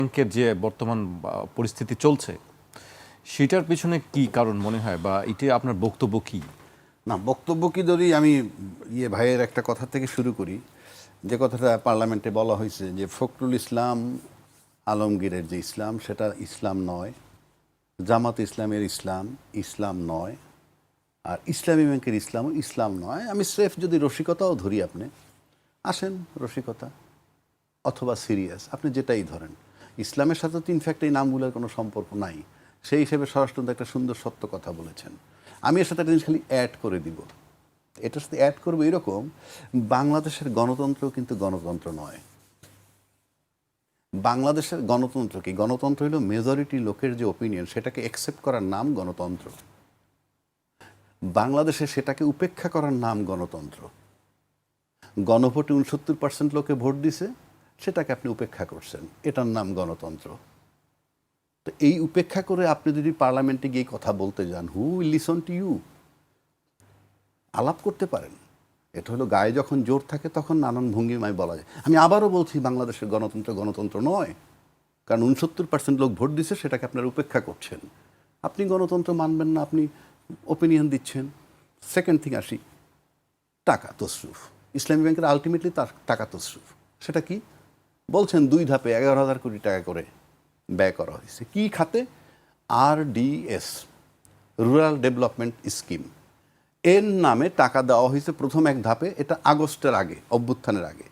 ব্যাংকের যে বর্তমান পরিস্থিতি চলছে সেটার পিছনে কি কারণ মনে হয়, বা এটা আপনার বক্তব্য কি? না, বক্তব্য কি ধরি আমি ভাইয়ের একটা কথা থেকে শুরু করি, যে কথাটা পার্লামেন্টে বলা হয়েছে যে ফখরুল ইসলাম আলমগীরের যে ইসলাম সেটা ইসলাম নয়, জামাত ইসলামের ইসলাম ইসলাম নয়, আর ইসলামী ব্যাংকের ইসলামও ইসলাম নয়। আমি স্রেফ যদি রসিকতাও ধরি, আপনি আসেন রসিকতা অথবা সিরিয়াস, আপনি যেটাই ধরেন, ইসলামের সাথে তো ইনফ্যাক্ট এই নামগুলোর কোনো সম্পর্ক নাই। সেই হিসেবে স্বরাষ্ট্রমন্ত্রী একটা সুন্দর সত্য কথা বলেছেন। আমি এর সাথে একটা জিনিস খালি অ্যাড করে দিব, এটার সাথে অ্যাড করবো এরকম, বাংলাদেশের গণতন্ত্র কিন্তু গণতন্ত্র নয়। বাংলাদেশের গণতন্ত্র কি? গণতন্ত্র হলো মেজরিটি লোকের যে ওপিনিয়ন সেটাকে অ্যাকসেপ্ট করার নাম গণতন্ত্র। বাংলাদেশে সেটাকে উপেক্ষা করার নাম গণতন্ত্র। গণভোটে 69% লোকে ভোট দিছে, সেটাকে আপনি উপেক্ষা করছেন, এটার নাম গণতন্ত্র। তো এই উপেক্ষা করে আপনি যদি পার্লামেন্টে গিয়ে কথা বলতে যান, who will listen to you? আলাপ করতে পারেন। এটা হলো গায়ে যখন জোর থাকে তখন নানান ভঙ্গিমায় বলা যায়। আমি আবারও বলছি, বাংলাদেশের গণতন্ত্র গণতন্ত্র নয়, কারণ 69% লোক ভোট দিছে, সেটাকে আপনারা উপেক্ষা করছেন। আপনি গণতন্ত্র মানবেন না, আপনি ওপিনিয়ন দিচ্ছেন। সেকেন্ড থিং আসি, টাকা তসরুফ। ইসলামী ব্যাংকের আলটিমেটলি তার টাকা তসরুফ। সেটা কি বলছেন? 2 ধাপে 11,000 কোটি টাকা করে ব্যয় করা হয়েছে। কি খাতে? RDS, রুরাল ডেভেলপমেন্ট স্কিম, এর নামে টাকা দেওয়া হয়েছে প্রথম এক ধাপে। এটা আগস্টের আগে, অভ্যুত্থানের আগে।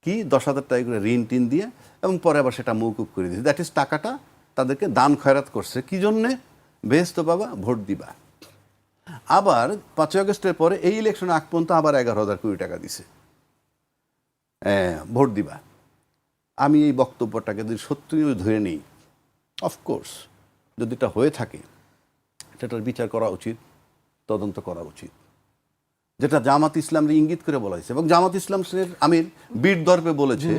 কি 10,000 টাকা করে ঋণ টিন দিয়ে, এবং পরে আবার সেটা মৌকুব করে দিয়েছে। দ্যাট ইজ টাকাটা তাদেরকে দান খয়রাত করছে। কি জন্যে? বেহেস্ত বাবা, ভোট দিবা। আবার 5ই আগস্টের পরে এই ইলেকশন আগ পর্যন্ত আবার 11,000 কোটি টাকা দিছে, ভোট দিবা। আমি এই বক্তব্যটাকে যদি সত্যি ধরে নিই, অফকোর্স যদি এটা হয়ে থাকে সেটার বিচার করা উচিত, তদন্ত করা উচিত, যেটা জামাত ইসলামকে ইঙ্গিত করে বলা হয়েছে। এবং জামাত ইসলামের আমির বীর দর্পে বলেছে,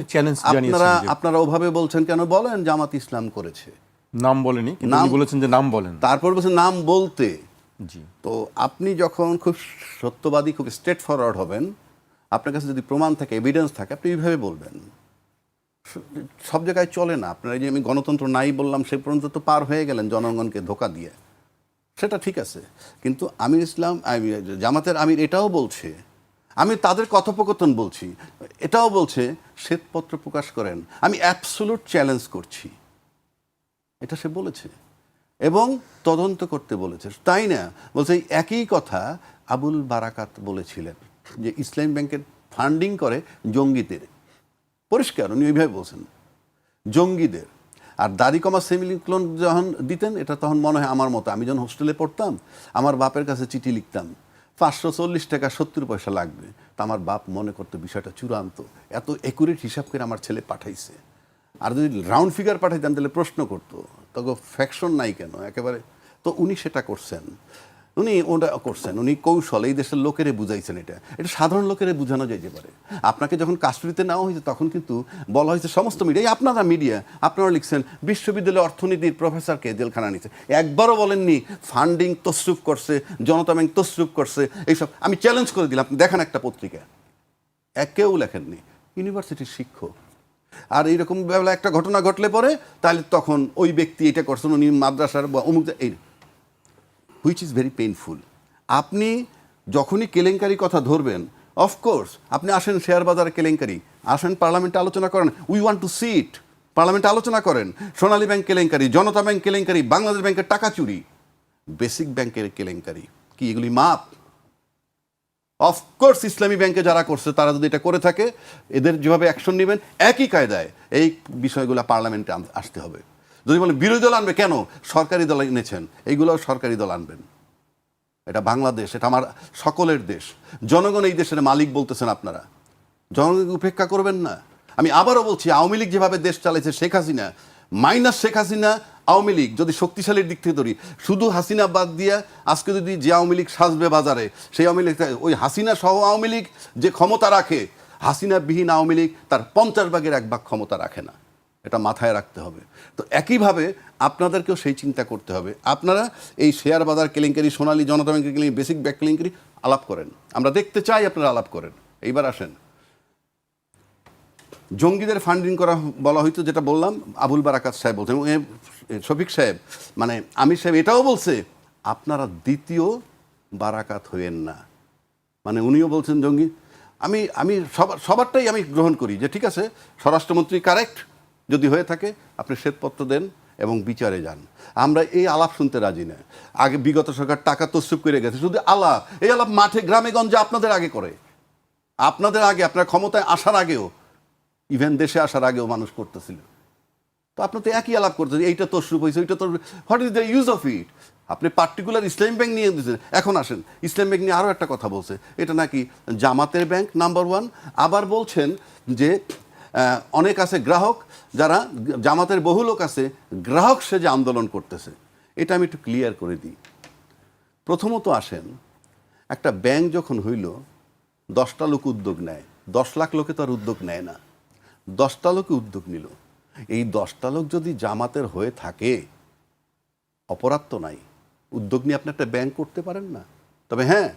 আপনারা ওভাবে বলছেন কেন? বলেন জামাত ইসলাম করেছে, নাম বলেনি, কিন্তু উনি বলেছেন যে নাম বলেন। তারপর বলছেন নাম বলতে। জি, তো আপনি যখন খুব সত্যবাদী, খুব স্ট্রেট ফরওয়ার্ড হবেন, আপনার কাছে যদি প্রমাণ থাকে, এভিডেন্স থাকে, আপনি এইভাবে বলবেন। সব জায়গায় চলে না। আপনারা যে আমি গণতন্ত্র নাই বললাম, সে পর্যন্ত তো পার হয়ে গেলেন জনগণকে ধোঁকা দিয়ে, সেটা ঠিক আছে। কিন্তু আমির ইসলাম, জামাতের আমির এটাও বলছে, আমি তাদের কথোপকথন বলছি, এটাও বলছে শ্বেতপত্র প্রকাশ করেন, আমি অ্যাবসোলুট চ্যালেঞ্জ করছি, এটা সে বলেছে। এবং তদন্ত করতে বলেছে, তাই না? বলছে একই কথা আবুল বারাকাত বলেছিলেন, যে ইসলামী ব্যাংকের ফান্ডিং করে জঙ্গিদের। পরিষ্কার উনি ওইভাবে বলছেন, জঙ্গিদের। আর দাড়ি কমা সেমিলিক্লোন যখন দিতেন, এটা তখন মনে হয় আমার মতো, আমি যখন হোস্টেলে পড়তাম, আমার বাপের কাছে চিঠি লিখতাম, 540 টাকা 70 পয়সা লাগবে। তা আমার বাপ মনে করতো বিষয়টা চূড়ান্ত, এত একুরেট হিসাব করে আমার ছেলে পাঠাইছে। আর যদি রাউন্ড ফিগার পাঠাইতাম তাহলে প্রশ্ন করতো, তখন ফ্যাকশন নাই কেন একেবারে। তো উনি সেটা করছেন, উনি ওটা করছেন, উনি কৌশল এই দেশের লোকেরে বুঝাইছেন। এটা সাধারণ লোকেরে বোঝানো যাইতে পারে। আপনাকে যখন কাস্টডিতে নেওয়া হয়েছে তখন কিন্তু বলা হয়েছে, সমস্ত মিডিয়া, আপনারা মিডিয়া, আপনারা লিখছেন বিশ্ববিদ্যালয় অর্থনীতির প্রফেসরকে জেলখানা নিচ্ছে। একবারও বলেননি ফান্ডিং তসরুফ করছে, জনতা ব্যাংক তসরুফ করছে, এইসব। আমি চ্যালেঞ্জ করে দিলাম, আপনি দেখান একটা পত্রিকা, কেউ লেখেননি, ইউনিভার্সিটির শিক্ষক। আর এইরকম বেলা একটা ঘটনা ঘটলে পরে, তাহলে তখন ওই ব্যক্তি এটা করছেন, উনি মাদ্রাসার বা অমুক, এই হুইচ ইজ ভেরি পেইনফুল। আপনি যখনই কেলেঙ্কারি কথা ধরবেন, অফকোর্স আপনি আসেন শেয়ার বাজার কেলেঙ্কারি, আসেন পার্লামেন্টে আলোচনা করেন, উই ওয়ান্ট টু সি ইট। পার্লামেন্টে আলোচনা করেন, সোনালী ব্যাংক কেলেঙ্কারি, জনতা ব্যাংক কেলেঙ্কারি, বাংলাদেশ ব্যাংকের টাকা চুরি, বেসিক ব্যাংকের কেলেঙ্কারি, কি এগুলি মাপ? অফকোর্স ইসলামী ব্যাংকে যারা করছে তারা যদি এটা করে থাকে, এদের যেভাবে অ্যাকশন নেবেন একই কায়দায় এই বিষয়গুলো পার্লামেন্টে আসতে হবে। যদি বলেন বিরোধী দল আনবে, কেন? সরকারি দল এনেছেন, এইগুলোও সরকারি দল আনবেন। এটা বাংলাদেশ, এটা আমার সকলের দেশ, জনগণ এই দেশের মালিক বলতেছেন আপনারা, জনগণকে উপেক্ষা করবেন না। আমি আবারও বলছি, আওয়ামী লীগ যেভাবে দেশ চালাইছে, শেখ হাসিনা মাইনাস শেখ হাসিনা, আওয়ামী লীগ যদি শক্তিশালীর দিক থেকে ধরি, শুধু হাসিনা বাদ দিয়া আজকে যদি যে আওয়ামী লীগ সাজবে বাজারে, সেই আওয়ামী লীগ, ওই হাসিনা সহ আওয়ামী লীগ যে ক্ষমতা রাখে, হাসিনাবিহীন আওয়ামী লীগ তার 50 ভাগের 1 ভাগ ক্ষমতা রাখে না। এটা মাথায় রাখতে হবে। তো একইভাবে আপনাদেরকেও সেই চিন্তা করতে হবে। আপনারা এই শেয়ার বাজার কেলেঙ্কারি, সোনালী, জনতা ব্যাংকের কেলেঙ্কারি, বেসিক ব্যাংক কেলেঙ্কারি আলাপ করেন, আমরা দেখতে চাই আপনারা আলাপ করেন। এইবার আসেন জঙ্গিদের ফান্ডিং করা বলা হয়তো, যেটা বললাম আবুল বারাকাত সাহেব বলছেন, এবং শফিক সাহেব মানে আমির সাহেব এটাও বলছে আপনারা দ্বিতীয় বারাকাত হইয়েন না, মানে উনিও বলছেন জঙ্গি। আমি সবারটাই আমি গ্রহণ করি যে ঠিক আছে, স্বরাষ্ট্রমন্ত্রী কারেক্ট যদি হয়ে থাকে আপনি শ্বেতপত্র দেন এবং বিচারে যান। আমরা এই আলাপ শুনতে রাজি না। আগে বিগত সরকার টাকা তসরুপ করে গেছে, শুধু আলাপ, এই আলাপ মাঠে গ্রামে গঞ্জে আপনাদের আগে করে, আপনাদের আগে, আপনার ক্ষমতায় আসার আগেও, ইভেন দেশে আসার আগেও মানুষ করতেছিল। তো আপনি তো একই আলাপ করতেছেন, এইটা তসরুপ হয়েছে, ওইটা তো, what is the use of it? আপনি পার্টিকুলার ইসলামী ব্যাংক নিয়ে দিয়েছেন। এখন আসেন, ইসলামী ব্যাংক নিয়ে আরও একটা কথা বলছে, এটা নাকি জামাতের ব্যাংক নাম্বার 1। আবার বলছেন যে অনেক আছে গ্রাহক, যারা জামাতের বহু লোক আছে গ্রাহক সেজে আন্দোলন করতেছে। এটা আমি একটু ক্লিয়ার করে দিই। প্রথমত আসেন, একটা ব্যাংক যখন হইল 10টা লোক উদ্যোগ নেয়, 10 লাখ লোকে তো আর উদ্যোগ নেয় না, 10টা লোকে উদ্যোগ নিল। এই 10টা লোক যদি জামাতের হয়ে থাকে অপরাধ তো নাই, উদ্যোগ নিয়ে আপনি একটা ব্যাংক করতে পারেন না। তবে হ্যাঁ,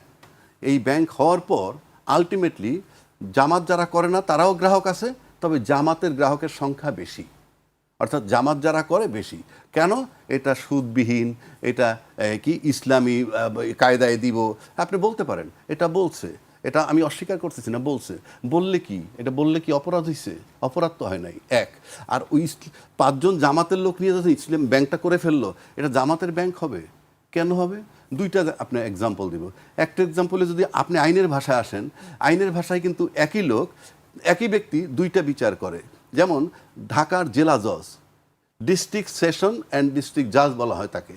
এই ব্যাংক হওয়ার পর আলটিমেটলি জামাত যারা করে না তারাও গ্রাহক আছে, তবে জামাতের গ্রাহকের সংখ্যা বেশি, অর্থাৎ জামাত যারা করে বেশি। কেন? এটা সুদবিহীন, এটা কি ইসলামী কায়দায় দিব, আপনি বলতে পারেন। এটা বলছে, এটা আমি অস্বীকার করতেছি না, বলছে। বললে কি, এটা বললে কি অপরাধ হয়েছে? অপরাধ তো হয় নাই। এক, আর ওই 5জন জামাতের লোক নিয়ে যাচ্ছে ইসলাম ব্যাংকটা করে ফেললো, এটা জামাতের ব্যাংক হবে? কেন হবে? দুইটা আপনার এক্সাম্পল দিব। একটা এক্সাম্পলে যদি আপনি আইনের ভাষায় আসেন, আইনের ভাষায় কিন্তু একই লোক, একই ব্যক্তি দুইটা বিচার করে। যেমন ঢাকার জেলা জজ, ডিস্ট্রিক্ট সেশন অ্যান্ড ডিস্ট্রিক্ট জাজ বলা হয় তাকে।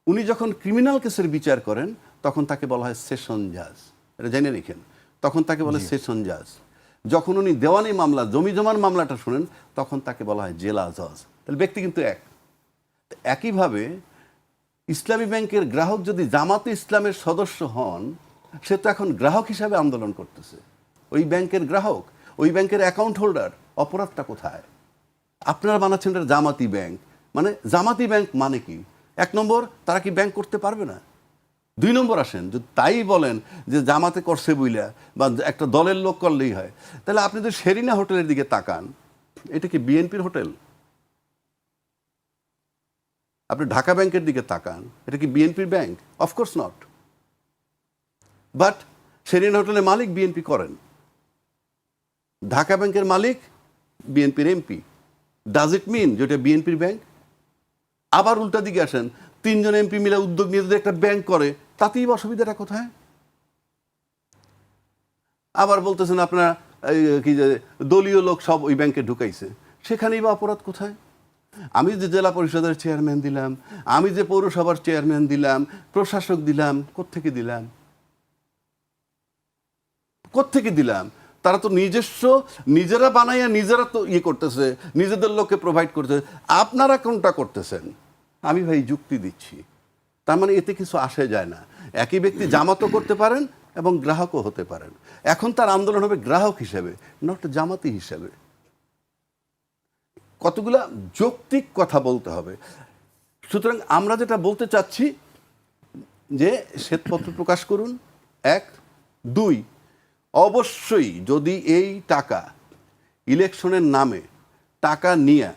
উনি যখন ক্রিমিনাল কেসের বিচার করেন তখন তাকে বলা হয় সেশন জাজ, এটা জেনে রেখেন, তখন তাকে বলে সেশন জাজ। যখন উনি দেওয়ানি মামলা, জমি জমার মামলাটা শুনেন তখন তাকে বলা হয় জেলা জজ। তাহলে ব্যক্তি কিন্তু এক। একইভাবে ইসলামী ব্যাংকের গ্রাহক যদি জামাতে ইসলামের সদস্য হন, সে তো এখন গ্রাহক হিসাবে আন্দোলন করতেছে, ওই ব্যাংকের গ্রাহক, ওই ব্যাংকের অ্যাকাউন্ট হোল্ডার। অপরাধটা কোথায়? আপনারা বানাচ্ছেন এটা জামাতি ব্যাংক, মানে জামাতি ব্যাংক মানে কি? 1 নম্বর, তারা কি ব্যাংক করতে পারবে না? 2 নম্বর আসেন, যদি তাই বলেন যে জামাতে করছে বইলা বা একটা দলের লোক করলেই হয়, তাহলে আপনি যদি শেরিনা হোটেলের দিকে তাকান, এটা কি বিএনপির হোটেল? আপনি ঢাকা ব্যাংকের দিকে তাকান, এটা কি বিএনপির bank? Of course not. But Sherina হোটেলের মালিক বিএনপি করেন, ঢাকা ব্যাংকের মালিক বিএনপির এমপি। ডাজ ইট মিন যেটা বিএনপির ব্যাংক? আবার উল্টা দিকে আসেন, 3 জন এমপি মিলে উদ্যোগ নিয়ে যদি একটা ব্যাংক করে, তাতেই অসুবিধাটা কোথায়? আবার বলতেছেন আপনারা কি যে দলীয় লোক সব ওই ব্যাংকে ঢুকাইছে, সেখানেই বা অপরাধ কোথায়? আমি যে জেলা পরিষদের চেয়ারম্যান দিলাম, আমি যে পৌরসভার চেয়ারম্যান দিলাম, প্রশাসক দিলাম, কোত্থেকে দিলাম? কোত্থেকে দিলাম? তারা তো নিজেরা বানাইয়া নিজেরা তো করতেছে, নিজেদের লোককে প্রোভাইড করতেছে। আপনারা কোনটা করতেছেন? আমি ভাই যুক্তি দিচ্ছি, তার মানে এতে কিছু আসে যায় না। একই ব্যক্তি জামাতও করতে পারেন এবং গ্রাহকও হতে পারেন। এখন তার আন্দোলন হবে গ্রাহক হিসেবে, নট জামাতি হিসেবে। কতগুলা যৌক্তিক কথা বলতে হবে। সুতরাং আমরা যেটা বলতে চাচ্ছি যে শ্বেতপত্র প্রকাশ করুন, 1। 2, অবশ্যই যদি এই টাকা ইলেকশনের নামে টাকা নিয়ে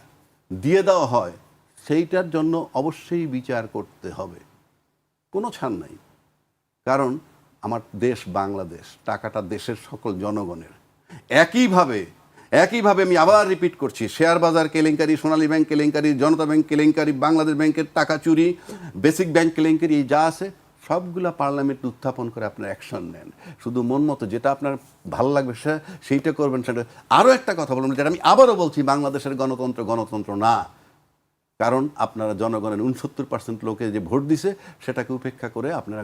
দিয়ে দেওয়া হয়, সেইটার জন্য অবশ্যই বিচার করতে হবে, কোনো ছাড় নাই। কারণ আমার দেশ বাংলাদেশ, টাকাটা দেশের সকল জনগণের। একইভাবে আমি আবার রিপিট করছি, শেয়ার বাজার কেলেঙ্কারি, সোনালী ব্যাংক কেলেঙ্কারি, জনতা ব্যাংক কেলেঙ্কারি, বাংলাদেশ ব্যাংকের টাকা চুরি, বেসিক ব্যাংক কেলেঙ্কারি, এই যা আছে সবগুলা পার্লামেন্টে উত্থাপন করে আপনার অ্যাকশন নেন। শুধু মন মতো যেটা আপনার ভালো লাগবে সেইটা করবেন। সেটা আরও একটা কথা বলবেন, যেটা আমি আবারও বলছি, বাংলাদেশের গণতন্ত্র না। কারণ আপনারা জনগণের 69% লোকে যে ভোট দিছে সেটাকে উপেক্ষা করে আপনারা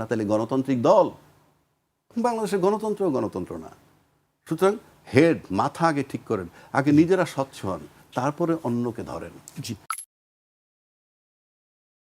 তাহলে গণতান্ত্রিক দল? বাংলাদেশের গণতন্ত্র না। সুতরাং মাথা আগে ঠিক করেন, আগে নিজেরা স্বচ্ছ হন, তারপরে অন্যকে ধরেন। জি।